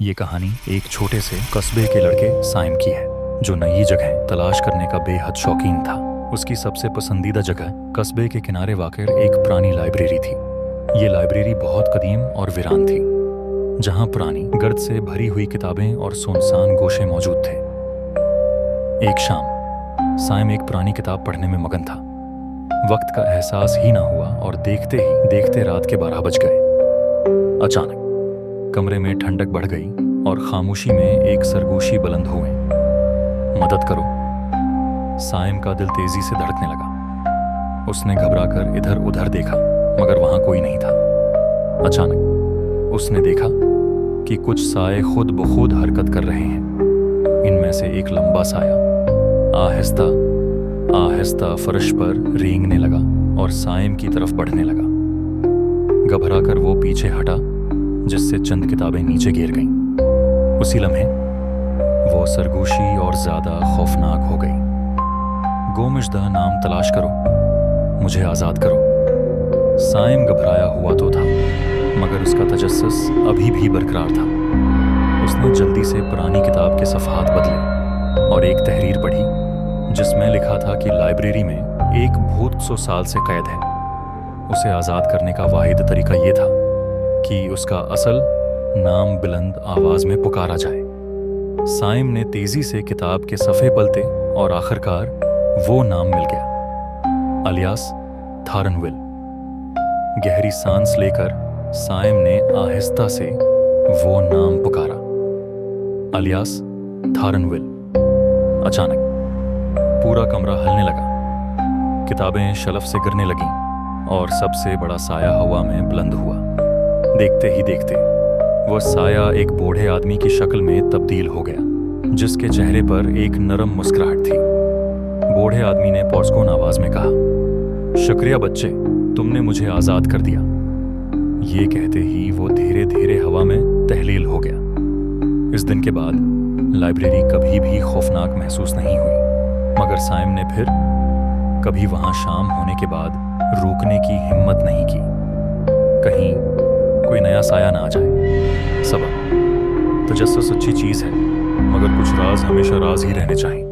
ये कहानी एक छोटे से कस्बे के लड़के साइम की है जो नई जगह तलाश करने का बेहद शौकीन था। उसकी सबसे पसंदीदा जगह कस्बे के किनारे वाक़िर एक पुरानी लाइब्रेरी थी। ये लाइब्रेरी बहुत कदीम और वीरान थी, जहाँ पुरानी गर्द से भरी हुई किताबें और सुनसान गोशे मौजूद थे। एक शाम साइम एक पुरानी किताब पढ़ने में मगन था। वक्त का एहसास ही ना हुआ और देखते ही देखते रात के 12 बज गए। अचानक कमरे में ठंडक बढ़ गई और खामोशी में एक सरगोशी बुलंद हुए। मदद करो। साइम का दिल तेजी से धड़कने लगा। उसने घबराकर इधर उधर देखा मगर वहां कोई नहीं था। अचानक उसने देखा कि कुछ साए खुद ब खुद हरकत कर रहे हैं। इनमें से एक लंबा साया आहिस्ता आहिस्ता फर्श पर रेंगने लगा और साइम की तरफ बढ़ने लगा। घबराकर वो पीछे हटा, जिससे चंद किताबें नीचे गिर गईं। उसी लम्हे वो सरगोशी और ज्यादा खौफनाक हो गई। गोमशदा नाम तलाश करो, मुझे आजाद करो। साइम घबराया हुआ तो था मगर उसका तजस्सुस अभी भी बरकरार था। उसने जल्दी से पुरानी किताब के सफ़हात बदले और एक तहरीर पढ़ी जिसमें लिखा था कि लाइब्रेरी में एक भूत 100 साल से कैद है। उसे आज़ाद करने का वाहिद तरीका ये था कि उसका असल नाम बुलंद आवाज में पुकारा जाए। साइम ने तेजी से किताब के सफ़े पलटे और आखिरकार वो नाम मिल गया, अलियास थारनविल। गहरी सांस लेकर साइम ने आहिस्ता से वो नाम पुकारा, अलियास थारनविल। अचानक पूरा कमरा हिलने लगा, किताबें शलफ से गिरने लगीं और सबसे बड़ा साया हवा में बुलंद हुआ। देखते ही देखते वह साया एक बूढ़े आदमी की शक्ल में तब्दील हो गया, जिसके चेहरे पर एक नरम मुस्कुराहट थी। बूढ़े आदमी ने पुरस्कून आवाज में कहा, शुक्रिया बच्चे, तुमने मुझे आज़ाद कर दिया। ये कहते ही वो धीरे धीरे हवा में तहलील हो गया। इस दिन के बाद लाइब्रेरी कभी भी खौफनाक महसूस नहीं हुई, मगर साइम ने फिर कभी वहां शाम होने के बाद रुकने की हिम्मत नहीं की, कहीं कोई नया साया ना आ जाए। सबक, तजस्सुस अच्छी चीज़ है मगर कुछ राज हमेशा राज ही रहने चाहिए।